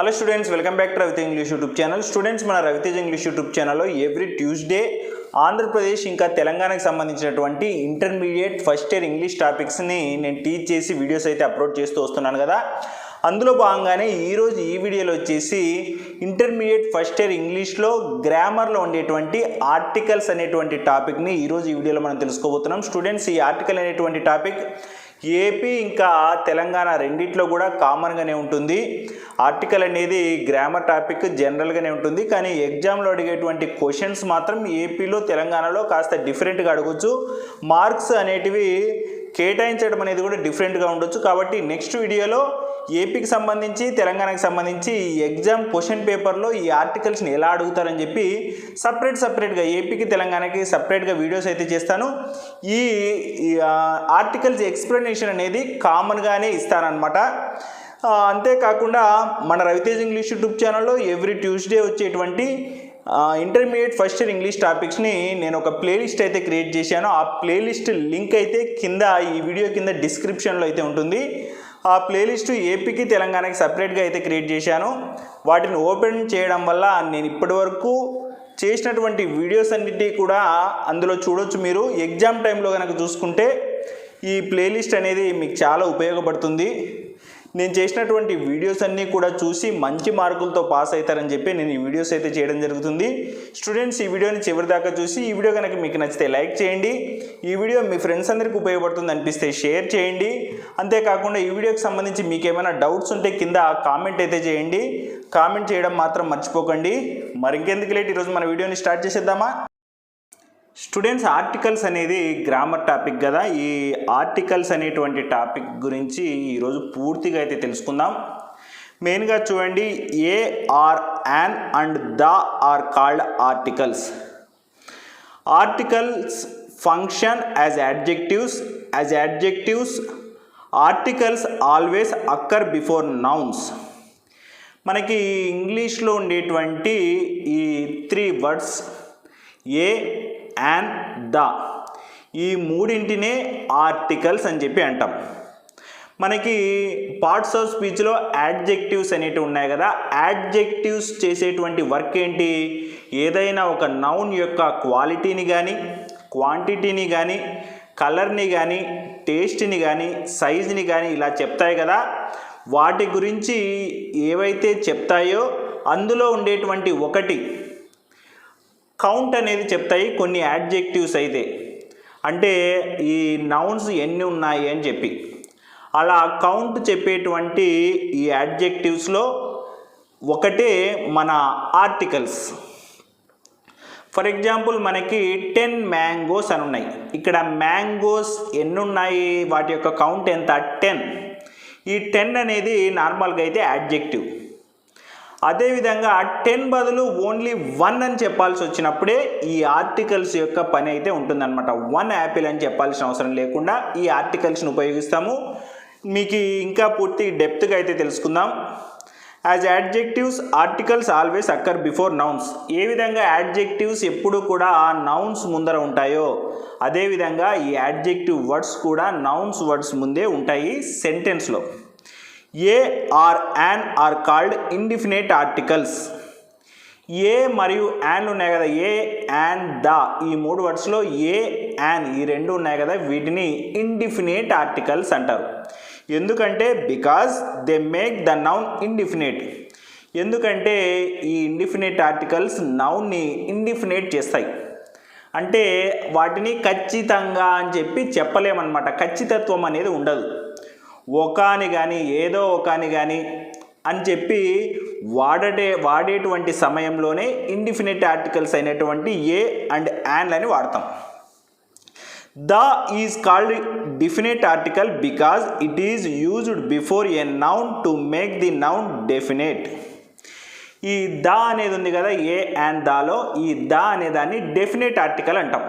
Hello students, welcome back to Ravitej English YouTube channel. Students, మన Ravitej English YouTube ఛానల్లో every Tuesday Andhra Pradesh ఇంకా తెలంగాణకు సంబంధించినటువంటి ఇంటర్మీడియట్ ఫస్ట్ ఇయర్ ఇంగ్లీష్ టాపిక్స్ని నేను టీచ్ చేసి వీడియోస్ అయితే అప్లోడ్ చేస్తూ వస్తున్నాను కదా. అందులో భాగంగానే ఈరోజు ఈ వీడియోలో వచ్చేసి ఇంటర్మీడియట్ ఫస్ట్ ఇయర్ ఇంగ్లీష్లో గ్రామర్లో ఉండేటువంటి ఆర్టికల్స్ అనేటువంటి టాపిక్ని ఈరోజు ఈ వీడియోలో మనం తెలుసుకోబోతున్నాం. స్టూడెంట్స్, ఈ ఆర్టికల్ అనేటువంటి టాపిక్ ఏపీ ఇంకా తెలంగాణ రెండిట్లో కూడా కామన్గానే ఉంటుంది. ఆర్టికల్ అనేది గ్రామర్ టాపిక్ జనరల్గానే ఉంటుంది, కానీ ఎగ్జామ్లో అడిగేటువంటి క్వశ్చన్స్ మాత్రం ఏపీలో తెలంగాణలో కాస్త డిఫరెంట్గా అడగచ్చు. మార్క్స్ అనేటివి కేటాయించడం అనేది కూడా డిఫరెంట్గా ఉండొచ్చు. కాబట్టి నెక్స్ట్ వీడియోలో ఏపీకి సంబంధించి తెలంగాణకి సంబంధించి ఎగ్జామ్ క్వశ్చన్ పేపర్లో ఈ ఆర్టికల్స్ని ఎలా అడుగుతారని చెప్పి సపరేట్గా ఏపీకి తెలంగాణకి సపరేట్గా వీడియోస్ అయితే చేస్తాను. ఈ ఆర్టికల్స్ ఎక్స్ప్లెనేషన్ అనేది కామన్గానే ఇస్తానన్నమాట. అంతేకాకుండా మన రవితేజ్ ఇంగ్లీష్ యూట్యూబ్ ఛానల్లో ఎవ్రీ ట్యూస్డే వచ్చేటువంటి ఇంటర్మీడియట్ ఫస్ట్ ఇయర్ ఇంగ్లీష్ టాపిక్స్ని నేను ఒక ప్లేలిస్ట్ అయితే క్రియేట్ చేశాను. ఆ ప్లేలిస్ట్ లింక్ అయితే కింద ఈ వీడియో కింద డిస్క్రిప్షన్లో అయితే ఉంటుంది. ఆ ప్లేలిస్టు ఏపీకి తెలంగాణకి సపరేట్గా అయితే క్రియేట్ చేశాను. వాటిని ఓపెన్ చేయడం వల్ల నేను ఇప్పటివరకు చేసినటువంటి వీడియోస్ అన్నిటి కూడా అందులో చూడొచ్చు. మీరు ఎగ్జామ్ టైంలో కనుక చూసుకుంటే ఈ ప్లేలిస్ట్ అనేది మీకు చాలా ఉపయోగపడుతుంది. నేను చేసినటువంటి వీడియోస్ అన్నీ కూడా చూసి మంచి మార్కులతో పాస్ అవుతారని చెప్పి నేను ఈ వీడియోస్ అయితే చేయడం జరుగుతుంది. స్టూడెంట్స్, ఈ వీడియోని చివరి దాకా చూసి ఈ వీడియో కనుక మీకు నచ్చితే లైక్ చేయండి. ఈ వీడియో మీ ఫ్రెండ్స్ అందరికీ ఉపయోగపడుతుంది అనిపిస్తే షేర్ చేయండి. అంతేకాకుండా ఈ వీడియోకి సంబంధించి మీకు ఏమైనా డౌట్స్ ఉంటే కింద కామెంట్ అయితే చేయండి. కామెంట్ చేయడం మాత్రం మర్చిపోకండి. మరి ఇంకెందుకు లేట్, ఈరోజు మన వీడియోని స్టార్ట్ చేసేద్దామా? స్టూడెంట్స్, ఆర్టికల్స్ అనేది గ్రామర్ టాపిక్ కదా. ఈ ఆర్టికల్స్ అనేటువంటి టాపిక్ గురించి ఈరోజు పూర్తిగా అయితే తెలుసుకుందాం. మెయిన్గా చూడండి, a, or, an and the are called articles. Articles function as adjectives. Articles always occur before nouns. మనకి ఇంగ్లీష్లో ఉండేటువంటి ఈ 3 వర్డ్స్ ఏ, యాన్, ద, ఈ మూడింటినే ఆర్టికల్స్ అని చెప్పి అంటాం. మనకి పార్ట్స్ ఆఫ్ స్పీచ్లో యాడ్జెక్టివ్స్ అనేటివి ఉన్నాయి కదా. యాడ్జెక్టివ్స్ చేసేటువంటి వర్క్ ఏంటి? ఏదైనా ఒక నౌన్ యొక్క క్వాలిటీని కానీ, క్వాంటిటీని కానీ, కలర్ని కానీ, టేస్ట్ని కానీ, సైజ్ని కానీ ఇలా చెప్తాయి కదా. వాటి గురించి ఏవైతే చెప్తాయో అందులో ఉండేటువంటి ఒకటి కౌంట్ అనేది చెప్తాయి కొన్ని యాడ్జెక్టివ్స్ అయితే. అంటే ఈ నౌన్స్ ఎన్ని ఉన్నాయి అని చెప్పి అలా కౌంట్ చెప్పేటువంటి ఈ యాడ్జెక్టివ్స్లో ఒకటే మన ఆర్టికల్స్. ఫర్ ఎగ్జాంపుల్, మనకి 10 మ్యాంగోస్ అని ఉన్నాయి. ఇక్కడ మ్యాంగోస్ ఎన్ని ఉన్నాయి, వాటి యొక్క కౌంట్ ఎంత? 10. ఈ 10 అనేది నార్మల్గా అయితే యాడ్జెక్టివ్. అదేవిధంగా 10 బదులు ఓన్లీ 1 అని చెప్పాల్సి వచ్చినప్పుడే ఈ ఆర్టికల్స్ యొక్క పని అయితే ఉంటుందన్నమాట. 1 యాపిల్ అని చెప్పాల్సిన అవసరం లేకుండా ఈ ఆర్టికల్స్ని ఉపయోగిస్తాము. మీకు ఇంకా పూర్తి డెప్త్గా అయితే తెలుసుకుందాం. As adjectives articles always occur before nouns. ఏ విధంగా యాడ్జెక్టివ్స్ ఎప్పుడు కూడా నౌన్స్ ముందర ఉంటాయో అదేవిధంగా ఈ యాడ్జెక్టివ్ వర్డ్స్ కూడా నౌన్స్ వర్డ్స్ ముందే ఉంటాయి సెంటెన్స్లో. A, or, an are called indefinite articles. A మరియు యాన్ ఉన్నాయి కదా, ఏ, యాన్, ద, ఈ 3 వర్డ్స్లో ఏ, యాన్ ఈ 2 ఉన్నాయి కదా, వీటిని ఇండిఫినైట్ ఆర్టికల్స్ అంటారు. ఎందుకంటే because they make the noun indefinite. ఎందుకంటే ఈ ఇండిఫినైట్ ఆర్టికల్స్ నౌన్ని ఇండిఫినైట్ చేస్తాయి. అంటే వాటిని ఖచ్చితంగా అని చెప్పి చెప్పలేమన్నమాట. ఖచ్చితత్వం అనేది ఉండదు. ఒకని కానీ ఏదో ఒకని కానీ అని చెప్పి వాడేటువంటి సమయంలోనే ఇండిఫినైట్ ఆర్టికల్స్ అయినటువంటి ఏ అండ్ యాన్ అని వాడతాం. The is called definite article because it is used before a noun to make the noun definite. ఈ ద అనేది ఉంది కదా, ఏ అండ్ దాలో ఈ ద అనేదాన్ని డెఫినైట్ ఆర్టికల్ అంటాం.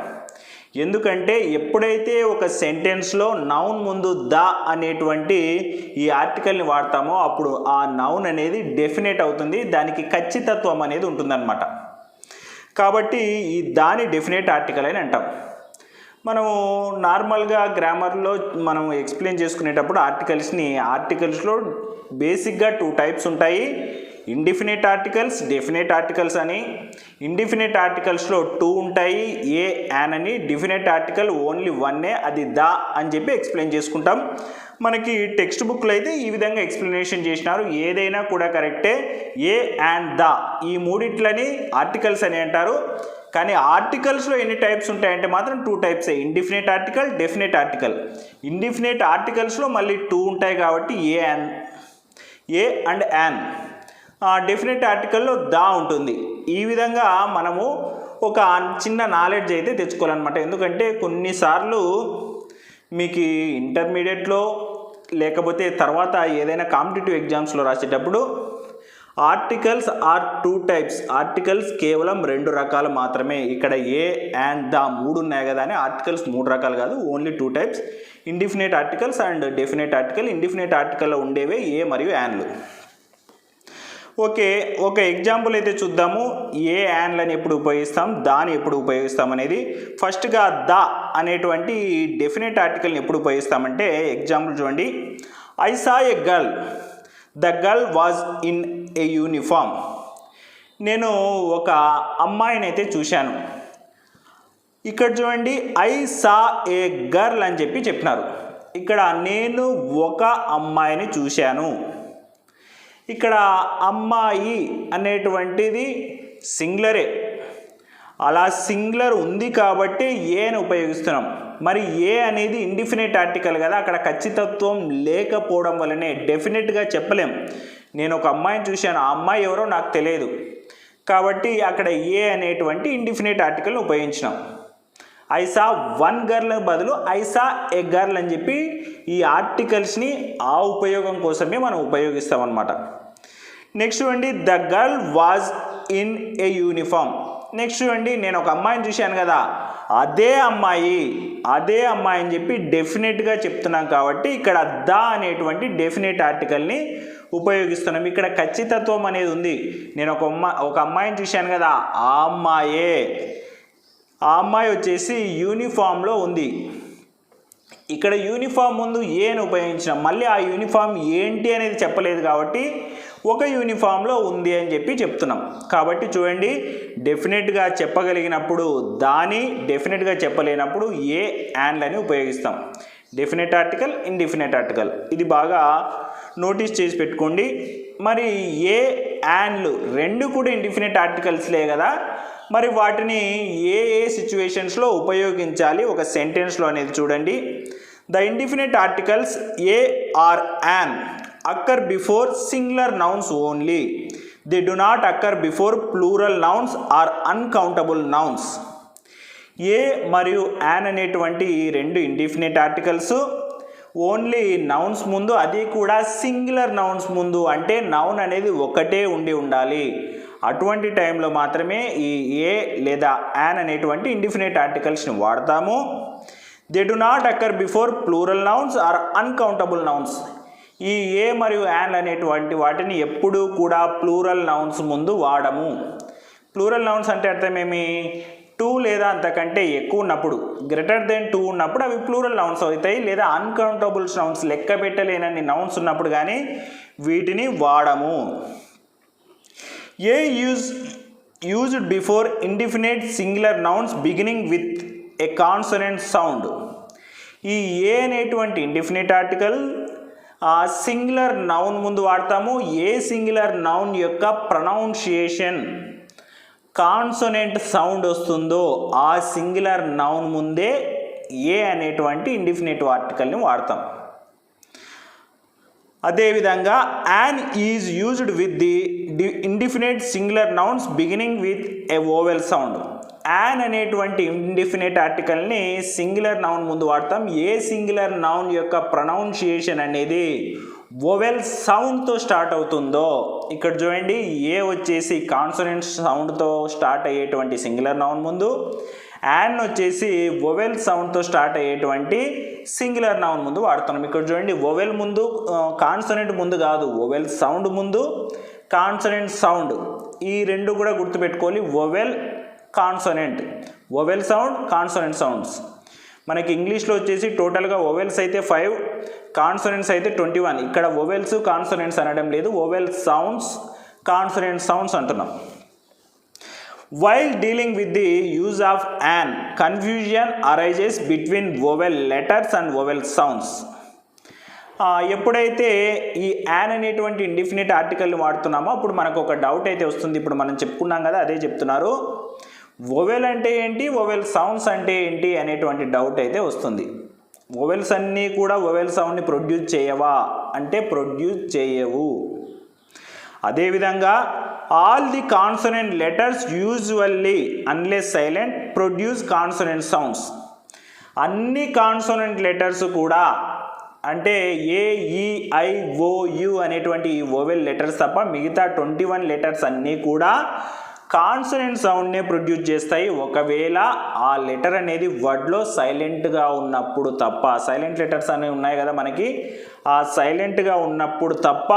ఎందుకంటే ఎప్పుడైతే ఒక సెంటెన్స్లో నౌన్ ముందు ద అనేటువంటి ఈ ఆర్టికల్ని వాడతామో అప్పుడు ఆ నౌన్ అనేది డెఫినెట్ అవుతుంది, దానికి ఖచ్చితత్వం అనేది ఉంటుందన్నమాట. కాబట్టి ఈ దాని డెఫినెట్ ఆర్టికల్ అని అంటాం. మనము నార్మల్గా గ్రామర్లో మనం ఎక్స్ప్లెయిన్ చేసుకునేటప్పుడు ఆర్టికల్స్లో బేసిక్గా 2 టైప్స్ ఉంటాయి. ఇండిఫినిట్ ఆర్టికల్స్, డెఫినెట్ ఆర్టికల్స్ అని. ఇండిఫినిట్ ఆర్టికల్స్లో 2 ఉంటాయి, ఏ యాన్ అని. డెఫినెట్ ఆర్టికల్ ఓన్లీ 1 అది ద అని చెప్పి ఎక్స్ప్లెయిన్ చేసుకుంటాం. మనకి టెక్స్ట్ బుక్లో అయితే ఈ విధంగా ఎక్స్ప్లెనేషన్ చేసినారు. ఏదైనా కూడా కరెక్టే. ఏ అండ్ ద ఈ మూడిట్లని ఆర్టికల్స్ అని అంటారు. కానీ ఆర్టికల్స్లో ఎన్ని టైప్స్ ఉంటాయంటే మాత్రం 2 టైప్సే, indefinite article, definite article. Indefinite ఆర్టికల్స్లో మళ్ళీ 2 ఉంటాయి కాబట్టి ఏ అండ్ యాన్. డెఫినెట్ ఆర్టికల్లో దా ఉంటుంది. ఈ విధంగా మనము ఒక చిన్న నాలెడ్జ్ అయితే తెచ్చుకోవాలన్నమాట. ఎందుకంటే కొన్నిసార్లు మీకు ఇంటర్మీడియట్లో లేకపోతే తర్వాత ఏదైనా కాంపిటేటివ్ ఎగ్జామ్స్లో రాసేటప్పుడు ఆర్టికల్స్ ఆర్ 2 టైప్స్, ఆర్టికల్స్ కేవలం 2 రకాలు మాత్రమే. ఇక్కడ ఏ అండ్ ద 3 ఉన్నాయి కదా అని ఆర్టికల్స్ 3 రకాలు కాదు, only 2 types, indefinite articles and definite article. Indefinite ఆర్టికల్లో ఉండేవే ఏ మరియు యాన్లు. ఓకే, ఒక ఎగ్జాంపుల్ అయితే చూద్దాము. ఏ యాన్లని ఎప్పుడు ఉపయోగిస్తాం, దాన్ని ఎప్పుడు ఉపయోగిస్తాం అనేది. ఫస్ట్గా ద అనేటువంటి డెఫినెట్ ఆర్టికల్ని ఎప్పుడు ఉపయోగిస్తామంటే ఎగ్జాంపుల్ చూడండి. I saw a girl, the girl was in a uniform. నేను ఒక అమ్మాయిని అయితే చూశాను. ఇక్కడ చూడండి, ఐ సా ఏ గర్ల్ అని చెప్పి చెప్పినారు. ఇక్కడ నేను ఒక అమ్మాయిని చూశాను. ఇక్కడ అమ్మాయి అనేటువంటిది సింగులరే, అలా సింగులర్ ఉంది కాబట్టి ఏని ఉపయోగిస్తున్నాం. మరి ఏ అనేది ఇండిఫినిట్ ఆర్టికల్ కదా, అక్కడ ఖచ్చితత్వం లేకపోవడం వల్లనే డెఫినెట్గా చెప్పలేం. నేను ఒక అమ్మాయిని చూశాను, ఆ అమ్మాయి ఎవరో నాకు తెలియదు కాబట్టి అక్కడ ఏ అనేటువంటి ఇండిఫినిట్ ఆర్టికల్ని ఉపయోగించినాం. ఐ సా 1 గర్ల్ బదులు ఐ సా ఏ గర్ల్ అని చెప్పి ఈ ఆర్టికల్స్ని ఆ ఉపయోగం కోసమే మనం ఉపయోగిస్తాం అన్నమాట. నెక్స్ట్ చూడండి, the girl was in a uniform. Next చూడండి, నేను ఒక అమ్మాయిని చూశాను కదా, అదే అమ్మాయి అని చెప్పి డెఫినెట్గా చెప్తున్నాం కాబట్టి ఇక్కడ ద అనేటువంటి డెఫినెట్ ఆర్టికల్ని ఉపయోగిస్తున్నాం. ఇక్కడ ఖచ్చితత్వం అనేది ఉంది. నేను ఒక అమ్మాయిని చూశాను కదా, ఆ అమ్మాయి వచ్చేసి యూనిఫామ్లో ఉంది. ఇక్కడ యూనిఫామ్ ముందు ఏని ఉపయోగించినాం, మళ్ళీ ఆ యూనిఫామ్ ఏంటి అనేది చెప్పలేదు కాబట్టి ఒక యూనిఫామ్లో ఉంది అని చెప్పి చెప్తున్నాం. కాబట్టి చూడండి, డెఫినెట్గా చెప్పగలిగినప్పుడు దాని, డెఫినెట్గా చెప్పలేనప్పుడు ఏ యాన్లని ఉపయోగిస్తాం. డెఫినెట్ ఆర్టికల్, ఇండిఫినెట్ ఆర్టికల్, ఇది బాగా నోటీస్ చేసి పెట్టుకోండి. మరి ఏ యాన్లు 2 కూడా ఇండిఫినెట్ ఆర్టికల్స్లే కదా, మరి వాటిని ఏ సిచ్యువేషన్స్లో ఉపయోగించాలి ఒక సెంటెన్స్లో అనేది చూడండి. The indefinite articles a or an occur before singular nouns only. They do not occur before plural nouns or uncountable nouns. A మరియు యాన్ అనేటువంటి 2 ఇండిఫినెట్ ఆర్టికల్స్ ఓన్లీ నౌన్స్ ముందు, అది కూడా సింగులర్ నౌన్స్ ముందు, అంటే నౌన్ అనేది ఒకటే ఉండాలి. అటువంటి టైంలో మాత్రమే ఈ ఏ లేదా యాన్ అనేటువంటి ఇండిఫినెట్ ఆర్టికల్స్ని వాడతాము. They do not occur before plural nouns or uncountable nouns. ఈ ఏ మరియు యాన్ అనేటువంటి వాటిని ఎప్పుడూ కూడా ప్లూరల్ నౌన్స్ ముందు వాడము. ప్లూరల్ నౌన్స్ అంటే అర్థమేమి, 2 లేదా అంతకంటే ఎక్కువ ఉన్నప్పుడు, గ్రేటర్ దెన్ 2 ఉన్నప్పుడు అవి ప్లూరల్ నౌన్స్ అవుతాయి. లేదా అన్కౌంటబుల్ నౌన్స్, లెక్క పెట్టలేనన్ని నౌన్స్ ఉన్నప్పుడు కానీ వీటిని వాడము. ఏ used before indefinite singular nouns beginning with a consonant sound. ఈ ఏ అనేటువంటి ఇండిఫినిట్ ఆర్టికల్ సింగులర్ నౌన్ ముందు వాడతాము. ఏ సింగులర్ నౌన్ యొక్క ప్రొనౌన్సియేషన్ కాన్సోనెంట్ సౌండ్ వస్తుందో ఆ సింగులర్ నౌన్ ముందే ఏ అనేటువంటి ఇండిఫినిట్ ఆర్టికల్ని వాడతాం. అదేవిధంగా an is used with the indefinite singular nouns beginning with a vowel sound. An అనేటువంటి ఇండిఫినిట్ ఆర్టికల్ని సింగులర్ నౌన్ ముందు వాడతాం. ఏ సింగులర్ నౌన్ యొక్క ప్రొనౌన్సియేషన్ అనేది వోవెల్ సౌండ్తో స్టార్ట్ అవుతుందో, ఇక్కడ చూడండి, ఏ వచ్చేసి కాన్సోనెంట్ సౌండ్తో స్టార్ట్ అయ్యేటువంటి సింగులర్ నౌన్ ముందు, యాన్ వచ్చేసి వోవెల్ సౌండ్తో స్టార్ట్ అయ్యేటువంటి సింగులర్ నౌన్ ముందు వాడుతున్నాం. ఇక్కడ చూడండి, వోవెల్ ముందు, కాన్సోనెంట్ ముందు కాదు, వోవెల్ సౌండ్ ముందు కాన్సోనెంట్ సౌండ్, ఈ 2 కూడా గుర్తుపెట్టుకోవాలి. Vowel consonant, vowel sound, consonant sounds. మనకి ఇంగ్లీష్లో వచ్చేసి టోటల్గా వోవెల్స్ అయితే 5, కాన్సోనెంట్స్ అయితే 21. ఇక్కడ వోవెల్స్ కాన్సోనెంట్స్ అనడం లేదు, వోవెల్ సౌండ్స్ కాన్సనెంట్ సౌండ్స్ అంటున్నాం. While dealing with the use of an confusion arises between vowel letters and vowel sounds. ఎప్పుడైతే ఈ యాన్ అనేటువంటి ఇండిఫినిట్ ఆర్టికల్ని వాడుతున్నామో అప్పుడు మనకు ఒక డౌట్ అయితే వస్తుంది. ఇప్పుడు మనం చెప్పుకున్నాం కదా, అదే చెప్తున్నారు. వోవెల్ అంటే ఏంటి, వోవెల్ సౌండ్స్ అంటే ఏంటి అనేటువంటి డౌట్ అయితే వస్తుంది. వోవెల్స్ అన్నీ కూడా వోవెల్ సౌండ్ని ప్రొడ్యూస్ చేయవా అంటే ప్రొడ్యూస్ చేయవు. అదేవిధంగా all the consonant letters usually unless silent produce consonant sounds. అన్ని కాన్సనెంట్ లెటర్స్ కూడా అంటే ఏ, ఈ, ఐ, ఓ, యు అనేటువంటి ఈ వోవెల్ లెటర్స్ తప్ప మిగతా 21 లెటర్స్ అన్నీ కూడా కాన్సనెంట్ సౌండ్నే ప్రొడ్యూస్ చేస్తాయి. ఒకవేళ ఆ లెటర్ అనేది వర్డ్లో సైలెంట్గా ఉన్నప్పుడు తప్ప. సైలెంట్ లెటర్స్ అనేవి ఉన్నాయి కదా మనకి, ఆ సైలెంట్గా ఉన్నప్పుడు తప్ప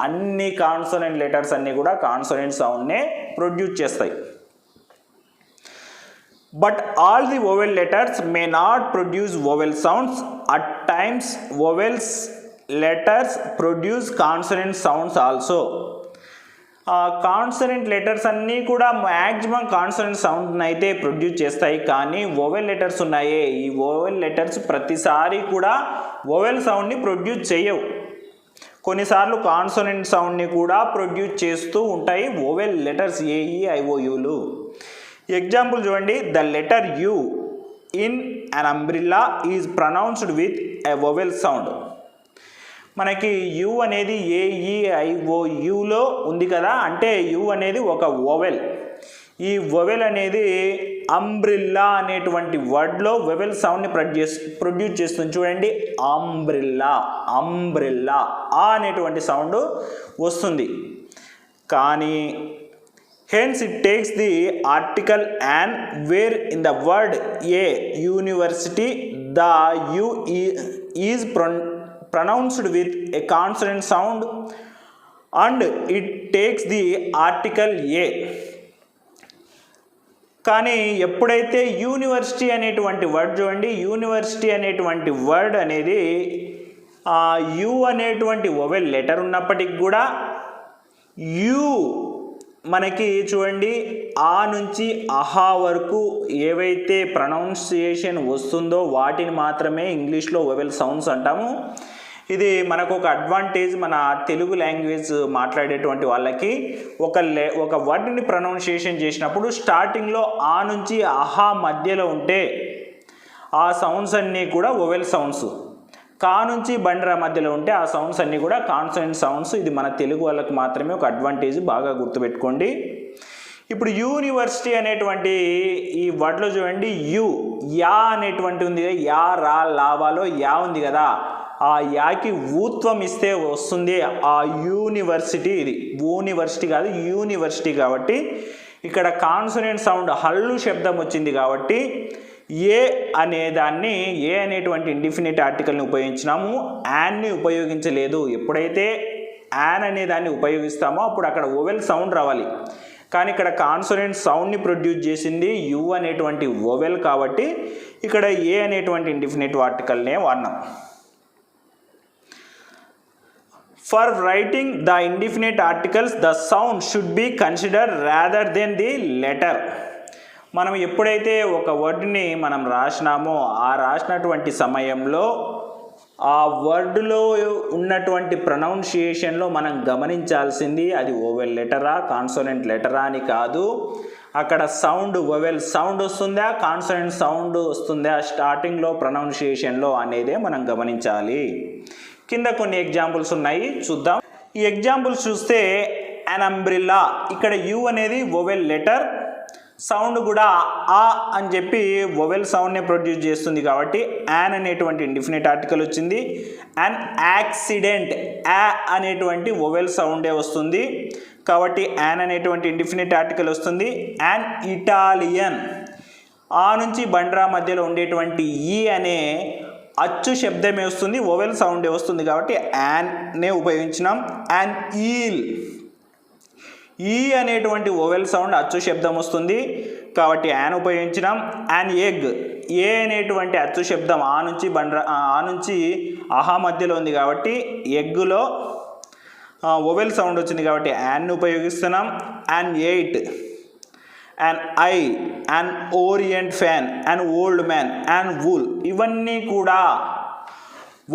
అన్ని కాన్సనెంట్ లెటర్స్ అన్నీ కూడా కాన్సనెంట్ సౌండ్నే ప్రొడ్యూస్ చేస్తాయి. But all the vowel letters may not produce vowel sounds. At times, vowels letters produce consonant sounds also. Consonant letters అన్నీ కూడా మ్యాక్సిమం కాన్సనెంట్ సౌండ్ అయితే ప్రొడ్యూస్ చేస్తాయి. కానీ వోవెల్ లెటర్స్ ఉన్నాయే, ఈ వోవెల్ లెటర్స్ ప్రతిసారి కూడా వోవెల్ సౌండ్ని ప్రొడ్యూస్ చేయవు. కొన్నిసార్లు కాన్సనెంట్ సౌండ్ని కూడా ప్రొడ్యూస్ చేస్తూ ఉంటాయి వోవెల్ లెటర్స్ ఏఈ ఐఓయులు. ఎగ్జాంపుల్ చూడండి, the letter you in an umbrella is pronounced with a vowel sound. మనకి యు అనేది ఏఈఐఓయులో ఉంది కదా, అంటే యు అనేది ఒక వోవెల్. ఈ వోవెల్ అనేది అంబ్రిల్లా అనేటువంటి వర్డ్లో వోవెల్ సౌండ్ని ప్రొడ్యూస్ చేస్తుంది. చూడండి, అంబ్రిల్లా, అంబ్రిల్లా ఆ అనేటువంటి సౌండ్ వస్తుంది. కానీ hence it takes the article an, where in the word a university the u is pronounced with a consonant sound and it takes the article a. కానీ ఎప్పుడైతే university అనేటువంటి word చూడండి, university అనేటువంటి word అనేది you అనేటువంటి vowel letter ఉన్నప్పటికి కూడా you మనకి చూడండి ఆ నుంచి అహా వరకు ఏవైతే ప్రొనౌన్సియేషన్ వస్తుందో వాటిని మాత్రమే ఇంగ్లీష్లో వోవెల్ సౌండ్స్ అంటాము. ఇది మనకు ఒక అడ్వాంటేజ్ మన తెలుగు లాంగ్వేజ్ మాట్లాడేటువంటి వాళ్ళకి. ఒక వర్డ్ని ప్రొనౌన్సియేషన్ చేసినప్పుడు స్టార్టింగ్లో ఆ నుంచి అహా మధ్యలో ఉంటే ఆ సౌండ్స్ అన్నీ కూడా వోవెల్ సౌండ్స్. కా నుంచి బండ్రా మధ్యలో ఉంటే ఆ సౌండ్స్ అన్నీ కూడా కాన్సనెంట్ సౌండ్స్. ఇది మన తెలుగు వాళ్ళకి మాత్రమే ఒక అడ్వాంటేజ్, బాగా గుర్తుపెట్టుకోండి. ఇప్పుడు యూనివర్సిటీ అనేటువంటి ఈ వర్డ్లో చూడండి, యు యా అనేటువంటి ఉంది కదా, యా రా లావాలో యా ఉంది కదా, ఆ యాకి ఊత్వం ఇస్తే వస్తుంది ఆ యూనివర్సిటీ. ఇది యూనివర్సిటీ కాదు, యూనివర్సిటీ. కాబట్టి ఇక్కడ కాన్సనెంట్ సౌండ్ హల్లు శబ్దం వచ్చింది కాబట్టి ఏ అనేదాన్ని, ఏ అనేటువంటి ఇండిఫినిట్ ఆర్టికల్ని ఉపయోగించినాము, యాన్ని ఉపయోగించలేదు. ఎప్పుడైతే యాన్ అనేదాన్ని ఉపయోగిస్తామో అప్పుడు అక్కడ వోవెల్ సౌండ్ రావాలి. కానీ ఇక్కడ కాన్సనెంట్ సౌండ్ని ప్రొడ్యూస్ చేసింది యు అనేటువంటి వోవెల్ కాబట్టి ఇక్కడ ఏ అనేటువంటి indefinite ఆర్టికల్నే వాడినాం. For writing the indefinite articles, the sound should be considered rather than the letter. మనం ఎప్పుడైతే ఒక వర్డ్ని మనం రాసినామో ఆ రాసినటువంటి సమయంలో ఆ వర్డ్లో ఉన్నటువంటి ప్రొనౌన్సియేషన్లో మనం గమనించాల్సింది అది వోవెల్ లెటరా కాన్సోనెంట్ లెటరా అని కాదు. అక్కడ సౌండ్ వోవెల్ సౌండ్ వస్తుందా కాన్సోనెంట్ సౌండ్ వస్తుందా స్టార్టింగ్లో ప్రొనౌన్సియేషన్లో అనేదే మనం గమనించాలి. కింద కొన్ని ఎగ్జాంపుల్స్ ఉన్నాయి, చూద్దాం. ఈ ఎగ్జాంపుల్స్ చూస్తే అన్ అంబ్రిల్లా, ఇక్కడ యు అనేది వోవెల్ లెటర్, సౌండ్ కూడా ఆ అని చెప్పి వోవెల్ సౌండ్నే ప్రొడ్యూస్ చేస్తుంది కాబట్టి యాన్ అనేటువంటి ఇండిఫినిట్ ఆర్టికల్ వచ్చింది. అండ్ యాక్సిడెంట్ యా అనేటువంటి వోవెల్ సౌండే వస్తుంది కాబట్టి యాన్ అనేటువంటి ఇండిఫినిట్ ఆర్టికల్ వస్తుంది. అండ్ ఇటాలియన్, ఆ నుంచి బండ్రా మధ్యలో ఉండేటువంటి ఈ అనే అచ్చు శబ్దమే వస్తుంది, వోవెల్ సౌండే వస్తుంది కాబట్టి యాన్నే ఉపయోగించినాం. అండ్ ఈల్, ఈ అనేటువంటి వోవెల్ సౌండ్ అచ్చు శబ్దం వస్తుంది కాబట్టి యాన్ ఉపయోగించినాం. అండ్ ఎగ్, ఏ అనేటువంటి అచ్చు శబ్దం ఆ నుంచి అహా మధ్యలో ఉంది కాబట్టి ఎగ్గులో వొవెల్ సౌండ్ వచ్చింది కాబట్టి యాన్ ఉపయోగిస్తున్నాం. And 8 and I and orient fan and old man and wool ఇవన్నీ కూడా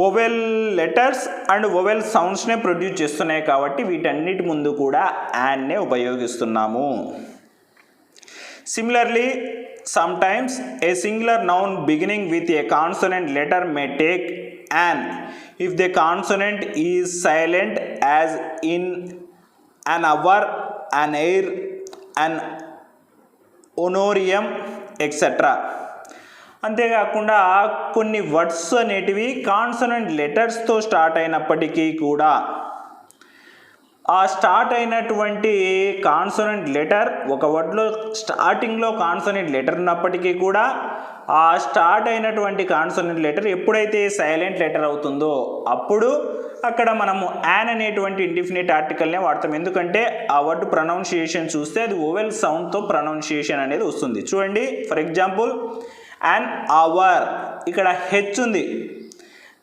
వొవెల్ లెటర్స్ అండ్ వొవెల్ సౌండ్స్నే ప్రొడ్యూస్ చేస్తున్నాయి కాబట్టి వీటన్నిటి ముందు కూడా యాన్నే ఉపయోగిస్తున్నాము. Similarly sometimes a singular noun beginning with a consonant letter may take an if the consonant is silent, as in an hour, an air, an honorium, etc. అంతేకాకుండా కొన్ని వర్డ్స్ అనేటివి కాన్సనెంట్ లెటర్స్తో స్టార్ట్ అయినప్పటికీ కూడా ఆ స్టార్ట్ అయినటువంటి consonant letter ఒక వర్డ్లో స్టార్టింగ్లో consonant letter ఉన్నప్పటికీ కూడా ఆ స్టార్ట్ అయినటువంటి కాన్సనెంట్ లెటర్ ఎప్పుడైతే సైలెంట్ లెటర్ అవుతుందో అప్పుడు అక్కడ మనము యాన్ అనేటువంటి ఇండిఫినిట్ ఆర్టికల్నే వాడతాం. ఎందుకంటే ఆ వర్డ్ ప్రొనౌన్సియేషన్ చూస్తే అది వొవెల్ సౌండ్తో ప్రొనౌన్సియేషన్ అనేది వస్తుంది. చూడండి, ఫర్ ఎగ్జాంపుల్ యాన్ అవర్, ఇక్కడ హెచ్ ఉంది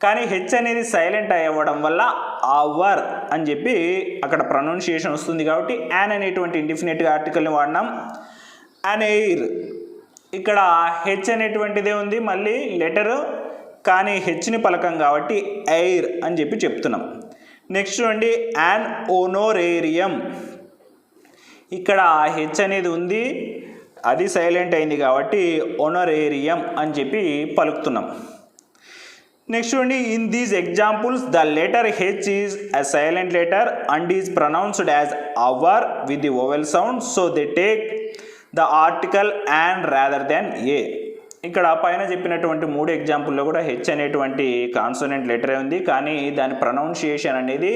కానీ హెచ్ అనేది సైలెంట్ అవ్వడం వల్ల అవర్ అని చెప్పి అక్కడ ప్రొనౌన్సియేషన్ వస్తుంది కాబట్టి యాన్ అనేటువంటి ఇండిఫినిట్ ఆర్టికల్ని వాడినాం. అన్ ఎయిర్, ఇక్కడ హెచ్ అనేటువంటిదే ఉంది మళ్ళీ లెటరు కానీ హెచ్ని పలకం కాబట్టి ఎయిర్ అని చెప్పి చెప్తున్నాం. నెక్స్ట్ చూడండి, యాన్ ఓనోరేరియం, ఇక్కడ హెచ్ అనేది ఉంది అది సైలెంట్ అయింది కాబట్టి ఓనోరేరియం అని చెప్పి పలుకుతున్నాం. నెక్స్ట్ చూడండి, in these examples the letter H is a silent letter and is pronounced as hour with the vowel sound, so they take the article and rather than a. ఇక్కడ పైన చెప్పినటువంటి 3 ఎగ్జాంపుల్లో కూడా హెచ్ అనేటువంటి కాన్సోనెంట్ లెటరే ఉంది కానీ దాని pronunciation అనేది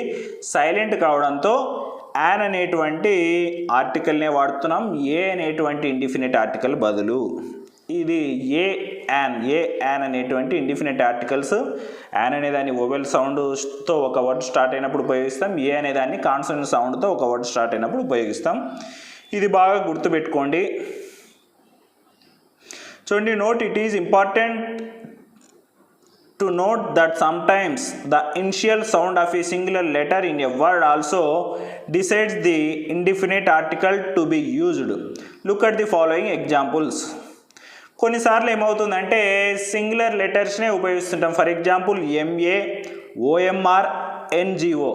silent కావడంతో యాన్ అనేటువంటి ఆర్టికల్నే వాడుతున్నాం, ఏ అనేటువంటి ఇండిఫినిట్ ఆర్టికల్ బదులు. ఇది ఏ యాన్ అనేటువంటి ఇండిఫినిట్ ఆర్టికల్స్. యాన్ అనేదాన్ని వొవెల్ సౌండ్తో ఒక వర్డ్ స్టార్ట్ అయినప్పుడు ఉపయోగిస్తాం, ఏ అనేదాన్ని కాన్సోనెంట్ సౌండ్తో ఒక వర్డ్ స్టార్ట్ అయినప్పుడు ఉపయోగిస్తాం. ఇది బాగా గుర్తుపెట్టుకోండి. చూడండి, note it is important to note that sometimes the initial sound of a singular letter in a word also decides the indefinite article to be used. Look at the following examples. కొన్నిసార్లు ఏమవుతుందంటే singular లెటర్స్నే ఉపయోగిస్తుంటాం. For example MA, OMR, NGO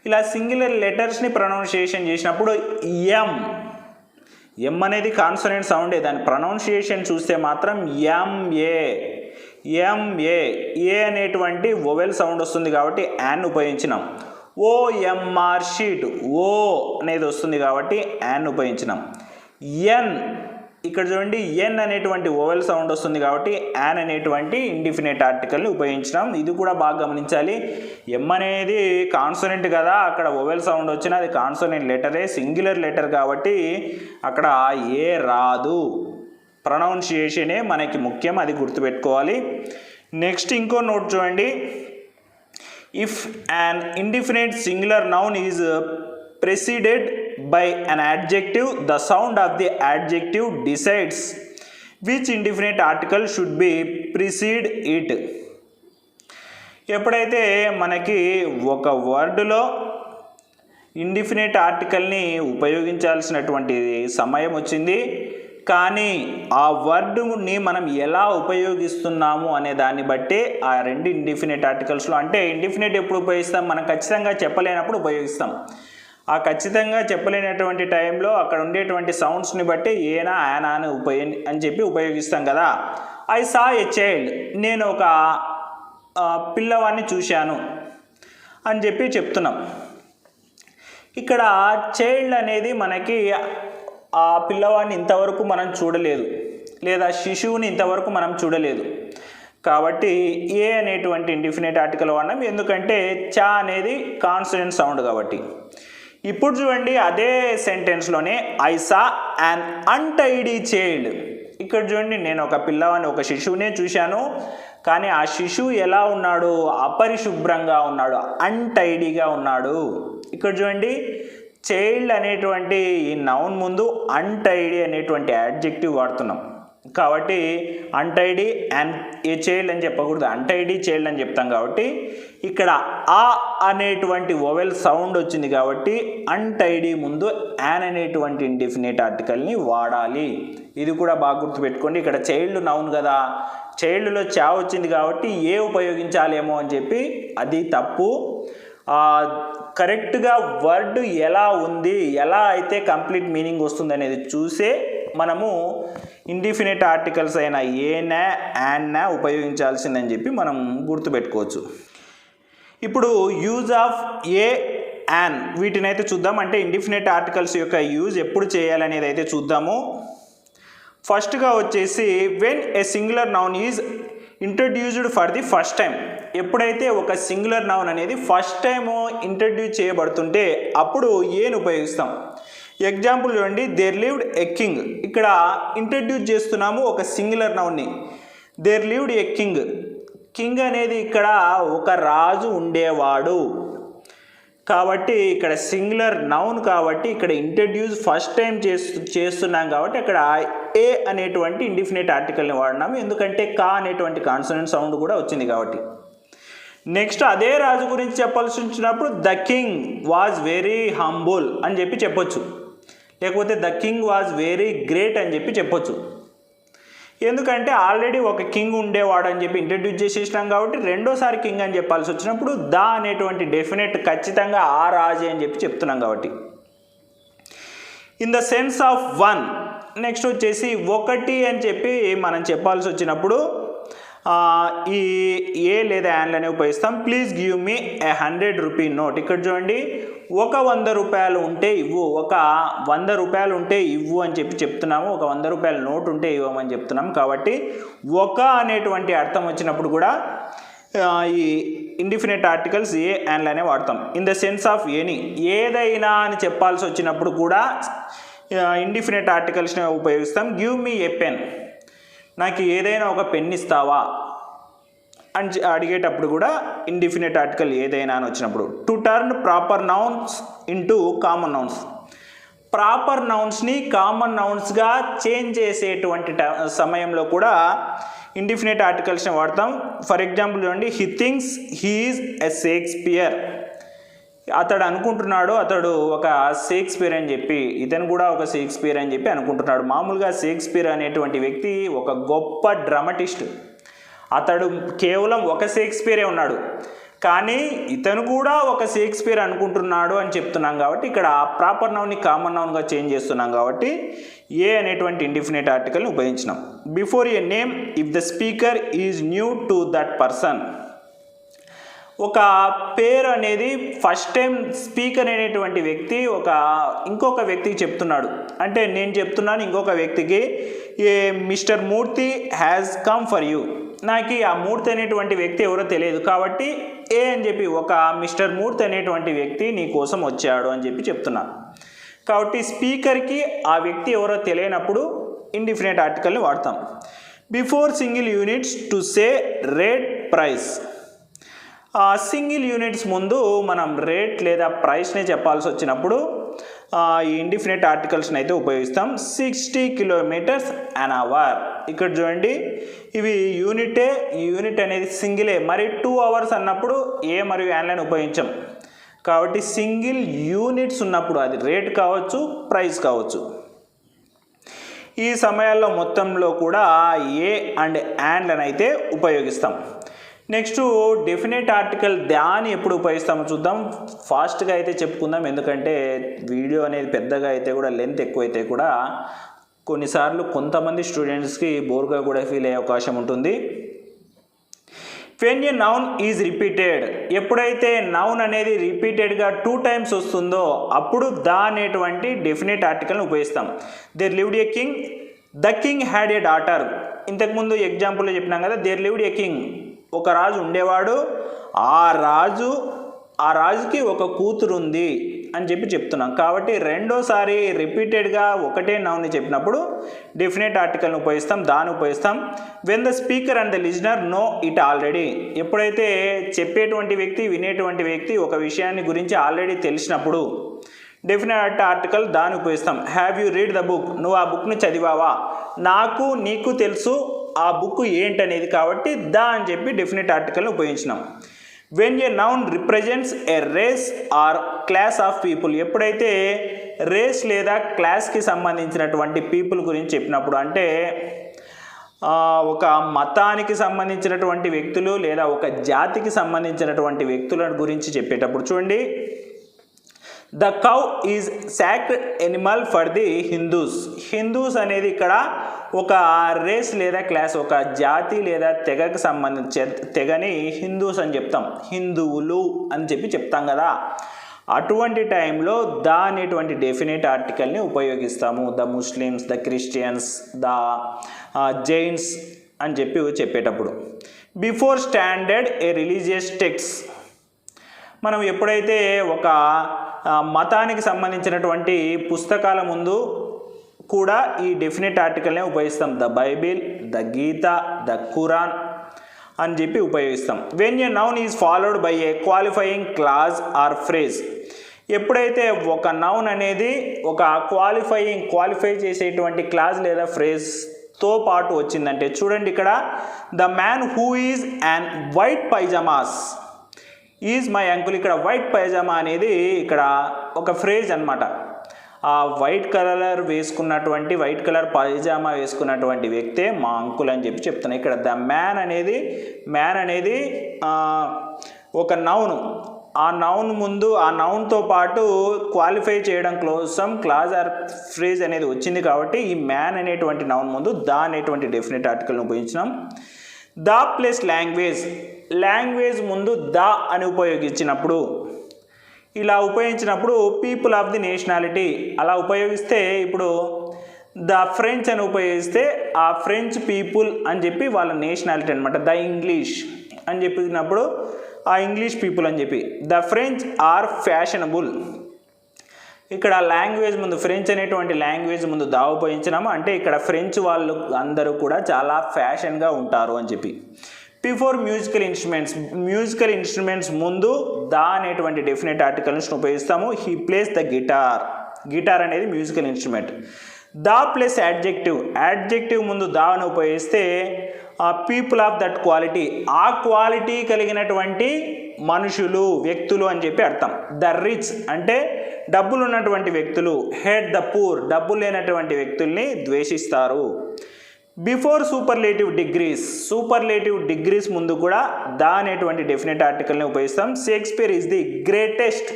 ఇలా singular లెటర్స్ని pronunciation చేసినప్పుడు M అనేది consonant సౌండే, దాని pronunciation చూస్తే మాత్రం ఎంఏ అనేటువంటి వొవెల్ సౌండ్ వస్తుంది కాబట్టి యాన్ ఉపయోగించినాం. ఓఎంఆర్ షీట్, ఓ అనేది వస్తుంది కాబట్టి యాన్ ఉపయోగించినాం. ఎన్, ఇక్కడ చూడండి ఎన్ అనేటువంటి వొవెల్ సౌండ్ వస్తుంది కాబట్టి యాన్ అనేటువంటి ఇండిఫినిట్ ఆర్టికల్ని ఉపయోగించినాం. ఇది కూడా బాగా గమనించాలి. ఎం అనేది కాన్సోనెంట్ కదా, అక్కడ వొవెల్ సౌండ్ వచ్చినా అది కాన్సోనెంట్ లెటరే, సింగులర్ లెటర్ కాబట్టి అక్కడ ఏ రాదు, ప్రొనౌన్సియేషనే మనకి ముఖ్యం, అది గుర్తుపెట్టుకోవాలి. నెక్స్ట్ ఇంకో నోట్ చూడండి, if an indefinite singular noun is preceded by an adjective, the sound of the adjective decides which indefinite article should be precede it. ఎప్పుడైతే మనకి ఒక వర్డ్లో ఇండిఫినిట్ ఆర్టికల్ని ఉపయోగించాల్సినటువంటి సమయం వచ్చింది కానీ ఆ వర్డ్ని మనం ఎలా ఉపయోగిస్తున్నాము అనే దాన్ని బట్టి ఆ 2 ఇండిఫినిట్ ఆర్టికల్స్లో, అంటే ఇండిఫినిట్ ఎప్పుడు ఉపయోగిస్తాం, మనం ఖచ్చితంగా చెప్పలేనప్పుడు ఉపయోగిస్తాం. ఆ ఖచ్చితంగా చెప్పలేనటువంటి టైంలో అక్కడ ఉండేటువంటి సౌండ్స్ని బట్టి ఏనా యానా అని చెప్పి ఉపయోగిస్తాం కదా. ఐ సా ఎ చైల్డ్, నేను ఒక పిల్లవాడిని చూశాను అని చెప్పి చెప్తున్నాం. ఇక్కడ చైల్డ్ అనేది మనకి ఆ పిల్లవాడిని ఇంతవరకు మనం చూడలేదు లేదా శిశువుని ఇంతవరకు మనం చూడలేదు కాబట్టి ఏ అనేటువంటి ఇండిఫినిట్ ఆర్టికల్ వాడినాం, ఎందుకంటే చా అనేది కాన్సోనెంట్ సౌండ్ కాబట్టి. ఇప్పుడు చూడండి అదే సెంటెన్స్లోనే I saw an untidy child, ఇక్కడ చూడండి నేను ఒక పిల్లవాడిని ఒక శిశువునే చూశాను కానీ ఆ శిశువు ఎలా ఉన్నాడు, అపరిశుభ్రంగా ఉన్నాడు, అన్టైడీగా ఉన్నాడు. ఇక్కడ చూడండి చైల్డ్ అనేటువంటి ఈ నౌన్ ముందు అన్టైడీ అనేటువంటి యాడ్జెక్టివ్ వాడుతున్నాం. కాబట్టి అన్టైడీ అండ్ ఏ చైల్డ్ అని చెప్పకూడదు, అన్టైడీ చైల్డ్ అని చెప్తాం. కాబట్టి ఇక్కడ ఆ అనేటువంటి వొవెల్ సౌండ్ వచ్చింది కాబట్టి అన్టైడీ ముందు యాన్ అనేటువంటి ఇండిఫినిట్ ఆర్టికల్ని వాడాలి. ఇది కూడా బాగా గుర్తుపెట్టుకోండి. ఇక్కడ చైల్డ్ నౌన్ కదా, చైల్డ్లో చా వచ్చింది కాబట్టి ఏ ఉపయోగించాలేమో అని చెప్పి అది తప్పు. కరెక్ట్గా వర్డ్ ఎలా ఉంది, ఎలా అయితే కంప్లీట్ మీనింగ్ వస్తుంది అనేది చూసే మనము ఇండిఫినిట్ ఆర్టికల్స్ అయిన ఏనా యాన్నా ఉపయోగించాల్సిందని చెప్పి మనం గుర్తుపెట్టుకోవచ్చు. ఇప్పుడు యూజ్ ఆఫ్ ఏ యాన్ వీటిని అయితే చూద్దాం. అంటే ఇండిఫినిట్ ఆర్టికల్స్ యొక్క యూజ్ ఎప్పుడు చేయాలనేది అయితే చూద్దాము. ఫస్ట్గా వచ్చేసి when a singular noun is introduced for the first time. ఎప్పుడైతే ఒక సింగులర్ నౌన్ అనేది ఫస్ట్ టైం ఇంట్రడ్యూస్ చేయబడుతుంటే అప్పుడు ఏని ఉపయోగిస్తాం. ఎగ్జాంపుల్ చూడండి, దేర్ లివ్డ్ ఎ కింగ్. ఇక్కడ ఇంట్రడ్యూస్ చేస్తున్నాము ఒక సింగులర్ నౌన్ని. There lived a king. King అనేది ఇక్కడ ఒక రాజు ఉండేవాడు కాబట్టి ఇక్కడ సింగులర్ నౌన్ కాబట్టి ఇక్కడ ఇంట్రడ్యూస్ ఫస్ట్ టైం చేస్తున్నాం కాబట్టి అక్కడ ఏ అనేటువంటి ఇండిఫినిట్ ఆర్టికల్ని వాడినాము. ఎందుకంటే కా అనేటువంటి కాన్సనెంట్ సౌండ్ కూడా వచ్చింది కాబట్టి. నెక్స్ట్ అదే రాజు గురించి చెప్పాల్సి వచ్చినప్పుడు the king was very humble అని చెప్పి చెప్పొచ్చు, లేకపోతే the king was very great అని చెప్పి చెప్పొచ్చు. ఎందుకంటే ఆల్రెడీ ఒక కింగ్ ఉండేవాడు అని చెప్పి ఇంట్రడ్యూస్ చేసేసినాం కాబట్టి రెండోసారి కింగ్ అని చెప్పాల్సి వచ్చినప్పుడు ద అనేటువంటి డెఫినెట్ ఖచ్చితంగా ఆ రాజే అని చెప్పి చెప్తున్నాం కాబట్టి. In the sense of one. Next వచ్చేసి ఒకటి అని చెప్పి మనం చెప్పాల్సి వచ్చినప్పుడు ఈ ఏ లేదా యాన్లనే ఉపయోగిస్తాం. Please give me A 100 rupee note. ఇక్కడ చూడండి, ఒక 100 రూపాయలు ఉంటే ఇవ్వు, ఒక 100 రూపాయలు ఉంటే ఇవ్వు అని చెప్పి చెప్తున్నాము. ఒక 100 రూపాయల నోట్ ఉంటే ఇవ్వమని చెప్తున్నాం. కాబట్టి ఒక అనేటువంటి అర్థం వచ్చినప్పుడు కూడా ఈ ఇండిఫినిట్ ఆర్టికల్స్ ఏ యాన్లనే వాడతాం. In the sense of any. ఏదైనా అని చెప్పాల్సి వచ్చినప్పుడు కూడా ఇండిఫినిట్ ఆర్టికల్స్ని ఉపయోగిస్తాం. Give me a pen. నాకు ఏదైనా ఒక పెన్ ఇస్తావా అని అడిగేటప్పుడు కూడా ఇండిఫినిట్ ఆర్టికల్ ఏదైనా అని వచ్చినప్పుడు. To turn proper nouns into common nouns. Proper నౌన్స్ని కామన్ నౌన్స్గా చేంజ్ చేసేటువంటి సమయంలో కూడా ఇండిఫినిట్ ఆర్టికల్స్ని వాడతాం. ఫర్ ఎగ్జాంపుల్ చూడండి, he thinks he is a Shakespeare. అతడు అనుకుంటున్నాడు అతడు ఒక షేక్స్పియర్ అని చెప్పి, ఇతను కూడా ఒక షేక్స్పియర్ అని చెప్పి అనుకుంటున్నాడు. మామూలుగా షేక్స్పియర్ అనేటువంటి వ్యక్తి ఒక గొప్ప డ్రామటిస్ట్. అతడు కేవలం ఒక షేక్స్పియరే ఉన్నాడు, కానీ ఇతను కూడా ఒక షేక్స్పియర్ అనుకుంటున్నాడు అని చెప్తున్నాం కాబట్టి ఇక్కడ ప్రాపర్ నౌన్ని కామన్ నౌన్గా చేంజ్ చేస్తున్నాం కాబట్టి ఏ అనేటువంటి ఇండిఫినిట్ ఆర్టికల్ని ఉపయోగించినాం. Before a name if the speaker is new to that person. ఒక పేరు అనేది ఫస్ట్ టైం స్పీకర్ అనేటువంటి వ్యక్తి ఇంకొక వ్యక్తికి చెప్తున్నాడు. అంటే నేను చెప్తున్నాను ఇంకొక వ్యక్తికి, a Mr Murthy has come for you. నాకు ఆ మూర్తి అనేటువంటి వ్యక్తి ఎవరో తెలియదు కాబట్టి ఏ అని చెప్పి ఒక మిస్టర్ మూర్తి అనేటువంటి వ్యక్తి నీ కోసం వచ్చాడు అని చెప్పి చెప్తున్నా. కాబట్టి స్పీకర్కి ఆ వ్యక్తి ఎవరో తెలియనప్పుడు ఇండిఫినిట్ ఆర్టికల్ని వాడతాం. Before single units to say rate price. Single units ముందు మనం రేట్ లేదా ప్రైస్ని చెప్పాల్సి వచ్చినప్పుడు ఈ ఇండిఫినిట్ ఆర్టికల్స్ని అయితే ఉపయోగిస్తాం. 60 కిలోమీటర్స్ అన్ అవర్. ఇక్కడ చూడండి, ఇవి యూనిటే. ఈ యూనిట్ అనేది సింగిలే. మరి 2 అవర్స్ అన్నప్పుడు ఏ మరియు యాన్లను ఉపయోగించాం కాబట్టి సింగిల్ యూనిట్స్ ఉన్నప్పుడు అది రేట్ కావచ్చు, ప్రైస్ కావచ్చు. ఈ సమయాల్లో మొత్తంలో కూడా ఏ అండ్ యాన్లను అయితే ఉపయోగిస్తాం. నెక్స్ట్ డెఫినెట్ ఆర్టికల్ దాన్ని ఎప్పుడు ఉపయోగిస్తామో చూద్దాం. ఫాస్ట్గా అయితే చెప్పుకుందాం, ఎందుకంటే వీడియో అనేది పెద్దగా అయితే కూడా లెంత్ ఎక్కువైతే కూడా కొన్నిసార్లు కొంతమంది స్టూడెంట్స్కి బోర్గా కూడా ఫీల్ అయ్యే అవకాశం ఉంటుంది. When a noun is repeated. ఎప్పుడైతే నౌన్ అనేది రిపీటెడ్గా 2 టైమ్స్ వస్తుందో అప్పుడు ద అనేటువంటి డెఫినెట్ ఆర్టికల్ని ఉపయోగిస్తాం. There lived a king, the king had a daughter. ఇంతకుముందు ఎగ్జాంపుల్లో చెప్పినాం కదా, దేర్ లివ్డ్ ఏ కింగ్, ఒక రాజు ఉండేవాడు, ఆ రాజుకి ఒక కూతురు ఉంది అని చెప్పి చెప్తున్నాం. కాబట్టి రెండోసారి రిపీటెడ్గా ఒకటే నౌన్ని చెప్పినప్పుడు డెఫినెట్ ఆర్టికల్ని ఉపయోగిస్తాం, దాన్ని ఉపయోగిస్తాం. When the speaker and the listener know it already. ఎప్పుడైతే చెప్పేటువంటి వ్యక్తి వినేటువంటి వ్యక్తి ఒక విషయాన్ని గురించి ఆల్రెడీ తెలిసినప్పుడు డెఫినెట్ ఆర్టికల్ దాన్ని ఉపయోగిస్తాం. Have you read the book. నువ్వు ఆ బుక్ని చదివావా. నాకు నీకు తెలుసు ఆ బుక్ ఏంటనేది, కాబట్టి ద అని చెప్పి డెఫినెట్ ఆర్టికల్ని ఉపయోగించినాం. When a noun represents a race or class of people, ఎప్పుడైతే రేస్ లేదా క్లాస్కి సంబంధించినటువంటి పీపుల్ గురించి చెప్పినప్పుడు, అంటే ఒక మతానికి సంబంధించినటువంటి వ్యక్తులు లేదా ఒక జాతికి సంబంధించినటువంటి వ్యక్తుల గురించి చెప్పేటప్పుడు చూడండి, the cow is sacred Animal for the Hindus. Hindus అనేది ఇక్కడ ఒక రేస్ లేదా క్లాస్, ఒక జాతి లేదా తెగకు సంబంధించి తెగని హిందూస్ అని చెప్తాం, హిందువులు అని చెప్పి చెప్తాం కదా. అటువంటి టైంలో ద అనేటువంటి డెఫినెట్ ఆర్టికల్ని ఉపయోగిస్తాము. The Muslims, the Christians, the Jains అని చెప్పి చెప్పేటప్పుడు. Before standard a religious text, మనం ఎప్పుడైతే ఒక మతానికి సంబంధించినటువంటి పుస్తకాల ముందు కూడా ఈ డెఫినెట్ ఆర్టికల్నే ఉపయోగిస్తాం. The Bible, the Gita, the Quran అని చెప్పి ఉపయోగిస్తాం. When a noun is followed by a qualifying clause or phrase, ఎప్పుడైతే ఒక నౌన్ అనేది ఒక క్వాలిఫై చేసేటువంటి క్లాజ్ లేదా ఫ్రేజ్తో పాటు వచ్చిందంటే, చూడండి ఇక్కడ the man who is and white pyjamas is my uncle. ఇక్కడ వైట్ పైజామా అనేది ఇక్కడ ఒక ఫ్రేజ్ అన్నమాట. ఆ వైట్ కలర్ పైజామా వేసుకున్నటువంటి వ్యక్తే మా అంకుల్ అని చెప్పి చెప్తున్నాను. ఇక్కడ ద మ్యాన్ అనేది ఒక నౌను. ఆ నౌన్ ముందు ఆ నౌన్తో పాటు క్వాలిఫై చేయడం కోసం క్లాజ్ ఆర్ ఫ్రేజ్ అనేది వచ్చింది, కాబట్టి ఈ మ్యాన్ అనేటువంటి నౌన్ ముందు ద అనేటువంటి డెఫినెట్ ఆర్టికల్ని ఉపయోగించినాం. ద ప్లస్ లాంగ్వేజ్ ముందు ద అని ఉపయోగించినప్పుడు, ఇలా ఉపయోగించినప్పుడు పీపుల్ ఆఫ్ ది నేషనాలిటీ అలా ఉపయోగిస్తే, ఇప్పుడు ద ఫ్రెంచ్ అని ఉపయోగిస్తే ఆ ఫ్రెంచ్ పీపుల్ అని చెప్పి వాళ్ళ నేషనాలిటీ అనమాట. ద ఇంగ్లీష్ అని చెప్పినప్పుడు ఆ ఇంగ్లీష్ పీపుల్ అని చెప్పి. ద ఫ్రెంచ్ ఆర్ ఫ్యాషనబుల్, ఇక్కడ లాంగ్వేజ్ ముందు ఫ్రెంచ్ అనేటువంటి లాంగ్వేజ్ ముందు దా ఉపయోగించినాము, అంటే ఇక్కడ ఫ్రెంచ్ వాళ్ళు అందరూ కూడా చాలా ఫ్యాషన్గా ఉంటారు అని చెప్పి. బిఫోర్ మ్యూజికల్ ఇన్స్ట్రుమెంట్స్ ముందు దా అనేటువంటి డెఫినెట్ ఆర్టికల్ని ఉపయోగిస్తాము. హీ ప్లేస్ ద గిటార్ అనేది musical instrument. The plus adjective ముందు దా అని ఉపయోగిస్తే పీపుల్ ఆఫ్ దట్ క్వాలిటీ, ఆ క్వాలిటీ కలిగినటువంటి మనుషులు, వ్యక్తులు అని చెప్పి అర్థం. ద రిచ్ అంటే డబ్బులు ఉన్నటువంటి వ్యక్తులు. హేట్ ద పూర్, డబ్బులు లేనటువంటి వ్యక్తుల్ని ద్వేషిస్తారు. బిఫోర్ సూపర్లేటివ్ డిగ్రీస్ ముందు కూడా ద అనేటువంటి డెఫినెట్ ఆర్టికల్ని ఉపయోగిస్తాం. షేక్స్పియర్ ఈజ్ ది గ్రేటెస్ట్,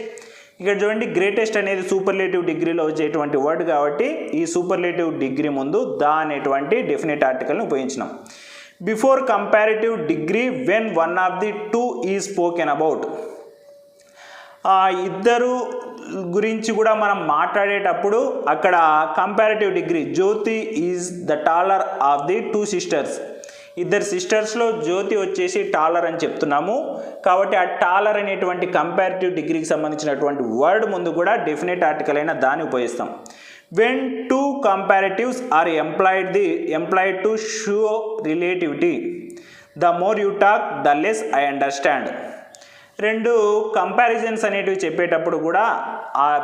ఇక్కడ చూడండి గ్రేటెస్ట్ అనేది సూపర్లేటివ్ డిగ్రీలో వచ్చేటువంటి వర్డ్, కాబట్టి ఈ సూపర్లేటివ్ డిగ్రీ ముందు ద అనేటువంటి డెఫినెట్ ఆర్టికల్ని ఉపయోగించినాం. Before comparative degree when one of the two is spoken about, ఇద్దరు గురించి కూడా మనం మాట్లాడేటప్పుడు అక్కడ comparative degree, Jyoti is the taller of the two sisters, ఇద్దరు సిస్టర్స్లో జ్యోతి వచ్చేసి టాలర్ అని చెప్తున్నాము, కాబట్టి ఆ టాలర్ అనేటువంటి కంపారిటివ్ డిగ్రీకి సంబంధించినటువంటి వర్డ్ ముందు కూడా డెఫినెట్ ఆర్టికల్ అయిన దాన్ని ఉపయోగిస్తాం. When two comparatives are employed to show relativity, the more you talk the less I understand. రెండు కంపారిజన్స్ అనేటివి చెప్పేటప్పుడు కూడా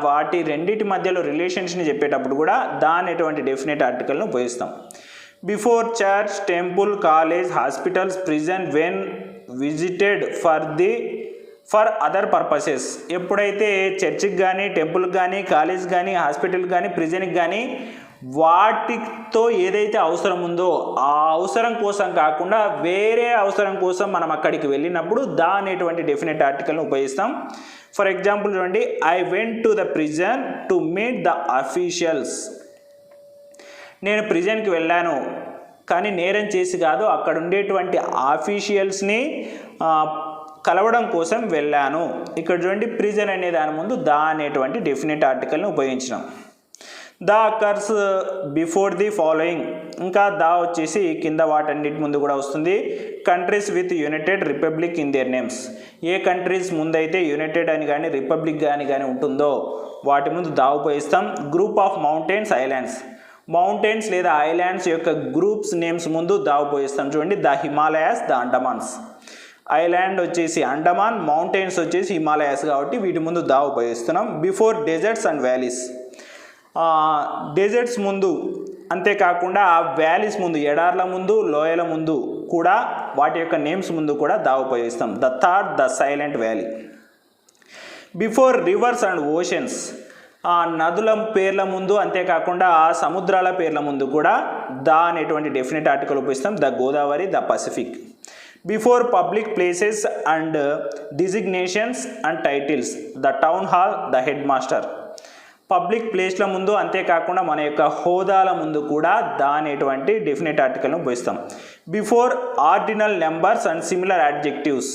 వాటి రెండింటి మధ్యలో రిలేషన్స్ని చెప్పేటప్పుడు కూడా ద అనేటువంటి డెఫినెట్ ఆర్టికల్ను ఉపయోగిస్తాం. Before church, temple, college, hospitals, prison when visited for other purposes, ఎప్పుడైతే చర్చికి కానీ, టెంపుల్కి కానీ, కాలేజ్ కానీ, హాస్పిటల్కి కానీ, ప్రిజన్కి కానీ వాటితో ఏదైతే అవసరం ఉందో ఆ అవసరం కోసం కాకుండా వేరే అవసరం కోసం మనం అక్కడికి వెళ్ళినప్పుడు ద అనేటువంటి డెఫినెట్ ఆర్టికల్ని ఉపయోగిస్తాం. ఫర్ ఎగ్జాంపుల్ చూడండి, I went to the prison to meet the officials, నేను ప్రిజన్కి వెళ్ళాను కానీ నేరం చేసి కాదు, అక్కడ ఉండేటువంటి ఆఫీషియల్స్ని కలవడం కోసం వెళ్ళాను. ఇక్కడ చూడండి ప్రిజన్ అనే దాని ముందు ద అనేటువంటి డెఫినెట్ ఆర్టికల్ని ఉపయోగించినాం. The occurs before the following, ఇంకా ద వచ్చేసి కింద వాటన్నిటి ముందు కూడా వస్తుంది. Countries with united republic in their names, ఏ కంట్రీస్ ముందైతే యునైటెడ్ అని కానీ రిపబ్లిక్ కానీ ఉంటుందో వాటి ముందు ద ఉపయోగిస్తాం. గ్రూప్ ఆఫ్ మౌంటైన్స్ లేదా ఐలాండ్స్ యొక్క గ్రూప్స్ నేమ్స్ ముందు ద ఉపయోగిస్తాం. చూడండి, the Himalayas, the Andamans. Island వచ్చేసి అండమాన్, మౌంటైన్స్ వచ్చేసి హిమాలయాస్, కాబట్టి వీటి ముందు ద ఉపయోగిస్తున్నాం. Before deserts and valleys, desserts ముందు అంతేకాకుండా వ్యాలీస్ ముందు, ఎడార్ల ముందు, లోయల ముందు కూడా వాటి యొక్క నేమ్స్ ముందు కూడా దా ఉపయోగిస్తాం. The third the silent valley. Before reverse and oceans, నదుల పేర్ల ముందు అంతేకాకుండా సముద్రాల పేర్ల ముందు కూడా ద అనేటువంటి డెఫినెట్ ఆర్టికల్ ఉపయోగిస్తాం. The Godavari, the Pacific. Before public places and designations and titles, the town hall, the headmaster. Public ప్లేస్ల ముందు అంతేకాకుండా మన యొక్క హోదాల ముందు కూడా ద అనేటువంటి డెఫినెట్ ఆర్టికల్ను ఉపయోగిస్తాం. Before ordinal numbers and similar adjectives,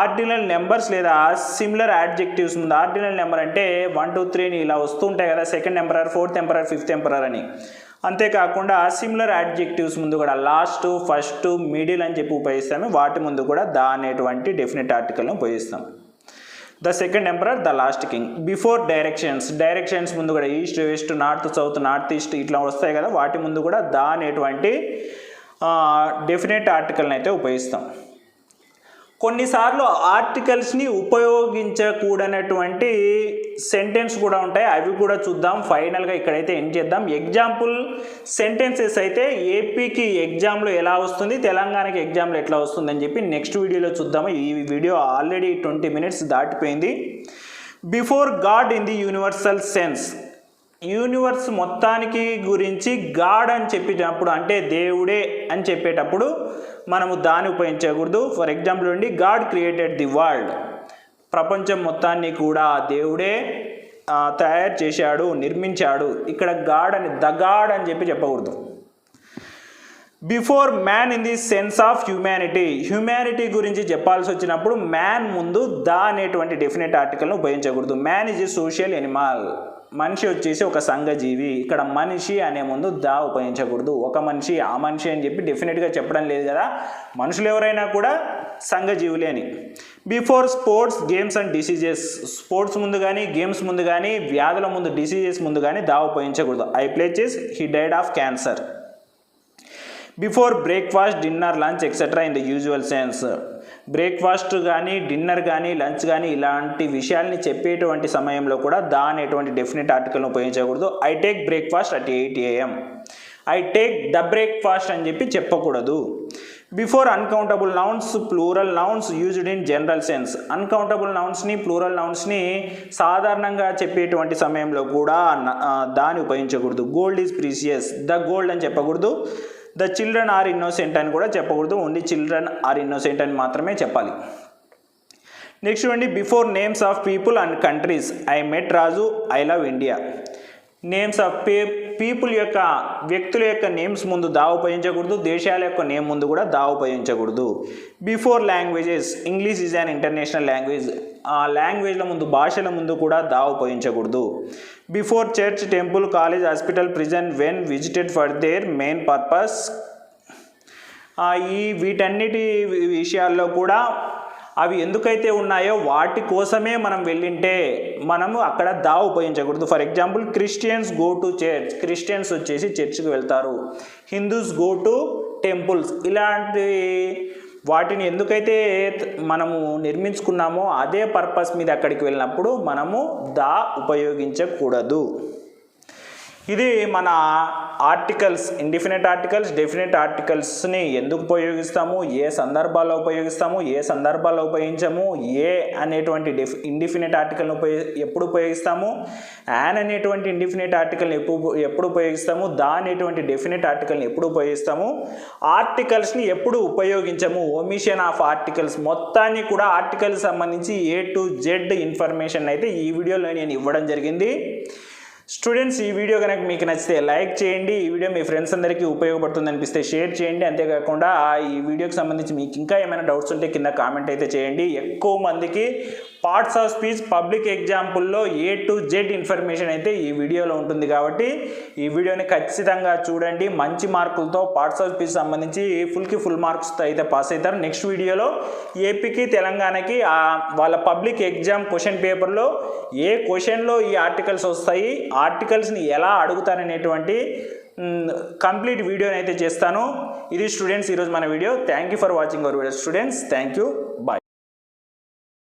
ordinal numbers లేదా సిమిలర్ యాడ్జెక్టివ్స్ ముందు, ఆర్డినల్ నెంబర్ అంటే 1 2 3 ఇలా వస్తూ ఉంటాయి కదా, second emperor, fourth emperor, fifth emperor అని. అంతేకాకుండా సిమిలర్ యాడ్జెక్టివ్స్ ముందు కూడా లాస్ట్, ఫస్ట్, మిడిల్ అని చెప్పి ఉపయోగిస్తాము. వాటి ముందు కూడా ద అనేటువంటి డెఫినెట్ ఆర్టికల్ను ఉపయోగిస్తాం. The second emperor, the last king. Before directions, directions ముందు కూడా east, west, north, south, north east ఇట్లా వస్తాయి కదా, వాటి ముందు కూడా ద అనేటువంటి డెఫినెట్ ఆర్టికల్ని అయితే ఉపయోగిస్తాం. కొన్నిసార్లు ఆర్టికల్స్ని ఉపయోగించకూడనటువంటి సెంటెన్స్ కూడా ఉంటాయి, అవి కూడా చూద్దాం. ఫైనల్గా ఇక్కడైతే ఎండ్ చేద్దాం. ఎగ్జాంపుల్ సెంటెన్సెస్ అయితే ఏపీకి ఎగ్జామ్లో ఎలా వస్తుంది, తెలంగాణకి ఎగ్జామ్లో ఎట్లా వస్తుంది అని చెప్పి నెక్స్ట్ వీడియోలో చూద్దాము. ఈ వీడియో ఆల్రెడీ 20 minutes దాటిపోయింది. Before God in the universal sense, universe మొత్తానికి గురించి గాడ్ అని చెప్పేటప్పుడు అంటే దేవుడే అని చెప్పేటప్పుడు మనము దాన్ని ఉపయోగించకూడదు. ఫర్ ఎగ్జాంపుల్ అండి, గాడ్ క్రియేటెడ్ ది వరల్డ్, ప్రపంచం మొత్తాన్ని కూడా దేవుడే తయారు చేశాడు, నిర్మించాడు. ఇక్కడ గాడ్ అని, ద గాడ్ అని చెప్పి చెప్పకూడదు. Before man in the sense of humanity, humanity గురించి చెప్పాల్సి వచ్చినప్పుడు మ్యాన్ ముందు ద అనేటువంటి డెఫినెట్ ఆర్టికల్ను ఉపయోగించకూడదు. Man is a social Animal, మనిషి వచ్చేసి ఒక సంఘజీవి. ఇక్కడ మనిషి అనే ముందు ద ఉపయోగించకూడదు. ఒక మనిషి, ఆ మనిషి అని చెప్పి డెఫినెట్గా చెప్పడం లేదు కదా, మనుషులు ఎవరైనా కూడా సంఘజీవులే అని. Before sports, games and diseases, sports ముందు కానీ, గేమ్స్ ముందు కానీ, వ్యాధుల ముందు, డిసీజెస్ ముందు కానీ ద ఉపయోగించకూడదు. I play chess he died of cancer. Before breakfast, dinner, lunch etcetera in the usual sense, breakfast కానీ, డిన్నర్ కానీ, లంచ్ కానీ ఇలాంటి విషయాల్ని చెప్పేటువంటి సమయంలో కూడా ద అనేటువంటి డెఫినెట్ ఆర్టికల్ను ఉపయోగించకూడదు. I take breakfast at 8 AM, I take the breakfast అని చెప్పి చెప్పకూడదు. Before uncountable nouns, plural nouns used in general sense, uncountable నౌన్స్ని, ప్లూరల్ నౌన్స్ని సాధారణంగా చెప్పేటువంటి సమయంలో కూడా దాన్ని ఉపయోగించకూడదు. Gold is precious, the gold అని చెప్పకూడదు. ద చిల్డ్రన్ ఆర్ ఇన్నోసెంట్ అని కూడా చెప్పకూడదు, ఓన్లీ చిల్డ్రన్ ఆర్ ఇన్నోసెంట్ అని మాత్రమే చెప్పాలి. నెక్స్ట్ చూడండి, before names of people and countries, I met Raju, I love India. Names of people యొక్క, వ్యక్తుల యొక్క నేమ్స్ ముందు దా ఉపయోగించకూడదు. దేశాల యొక్క నేమ్ ముందు కూడా దా ఉపయోగించకూడదు. Before languages, English is an international language, ఆ లాంగ్వేజ్ల ముందు, భాషల ముందు కూడా దా ఉపయోగించకూడదు. Before church, temple, college, hospital, prison, when visited for their main purpose, ఈ వీటన్నిటి విషయాల్లో కూడా అవి ఎందుకైతే ఉన్నాయో వాటి కోసమే మనం వెళ్ళింటే మనము అక్కడ దా ఉపయోగించకూడదు. For example, Christians go to church, Christians వచ్చేసి చర్చ్కి వెళ్తారు. హిందూస్ గో టు టెంపుల్స్, ఇలాంటి వాటిని ఎందుకైతే మనము నిర్మించుకున్నామో అదే పర్పస్ మీద అక్కడికి వెళ్ళినప్పుడు మనము దా ఉపయోగించకూడదు. ఇది మన ఆర్టికల్స్, ఇండిఫినిట్ ఆర్టికల్స్, డెఫినెట్ ఆర్టికల్స్ని ఎందుకు ఉపయోగిస్తాము, ఏ సందర్భాల్లో ఉపయోగిస్తాము, ఏ సందర్భాల్లో ఉపయోగించము, ఏ అనేటువంటి ఇండిఫినిట్ ఆర్టికల్ని ఎప్పుడు ఉపయోగిస్తాము, యాన్ అనేటువంటి ఇండిఫినిట్ ఆర్టికల్ని ఎప్పుడు ఉపయోగిస్తాము, దా అనేటువంటి డెఫినెట్ ఆర్టికల్ని ఎప్పుడు ఉపయోగిస్తాము, ఆర్టికల్స్ని ఎప్పుడు ఉపయోగించము, ఒమిషన్ ఆఫ్ ఆర్టికల్స్ మొత్తాన్ని కూడా ఆర్టికల్స్ సంబంధించి A to Z ఇన్ఫర్మేషన్ అయితే ఈ వీడియోలో నేను ఇవ్వడం జరిగింది. స్టూడెంట్స్, ఈ వీడియో కనుక మీకు నచ్చితే లైక్ చేయండి, ఈ వీడియో మీ ఫ్రెండ్స్ అందరికీ ఉపయోగపడుతుంది అనిపిస్తే షేర్ చేయండి. అంతేకాకుండా ఈ వీడియోకి సంబంధించి మీకు ఇంకా ఏమైనా డౌట్స్ ఉంటే కింద కామెంట్ అయితే చేయండి. ఎక్కువ మందికి పార్ట్స్ ఆఫ్ స్పీచ్ పబ్లిక్ ఎగ్జాంపుల్లో A to Z ఇన్ఫర్మేషన్ అయితే ఈ వీడియోలో ఉంటుంది కాబట్టి ఈ వీడియోని ఖచ్చితంగా చూడండి. మంచి మార్కులతో పార్ట్స్ ఆఫ్ స్పీచ్ సంబంధించి ఫుల్ మార్క్స్తో అయితే పాస్ అవుతారు. నెక్స్ట్ వీడియోలో ఏపీకి, తెలంగాణకి వాళ్ళ పబ్లిక్ ఎగ్జామ్ క్వశ్చన్ పేపర్లో ఏ క్వశ్చన్లో ఈ ఆర్టికల్స్ వస్తాయి, ఆర్టికల్స్ని ఎలా అడుగుతారనేటువంటి కంప్లీట్ వీడియోని అయితే చేస్తాను. ఇది స్టూడెంట్స్ ఈరోజు మన video. Thank you for watching our video students. Thank you.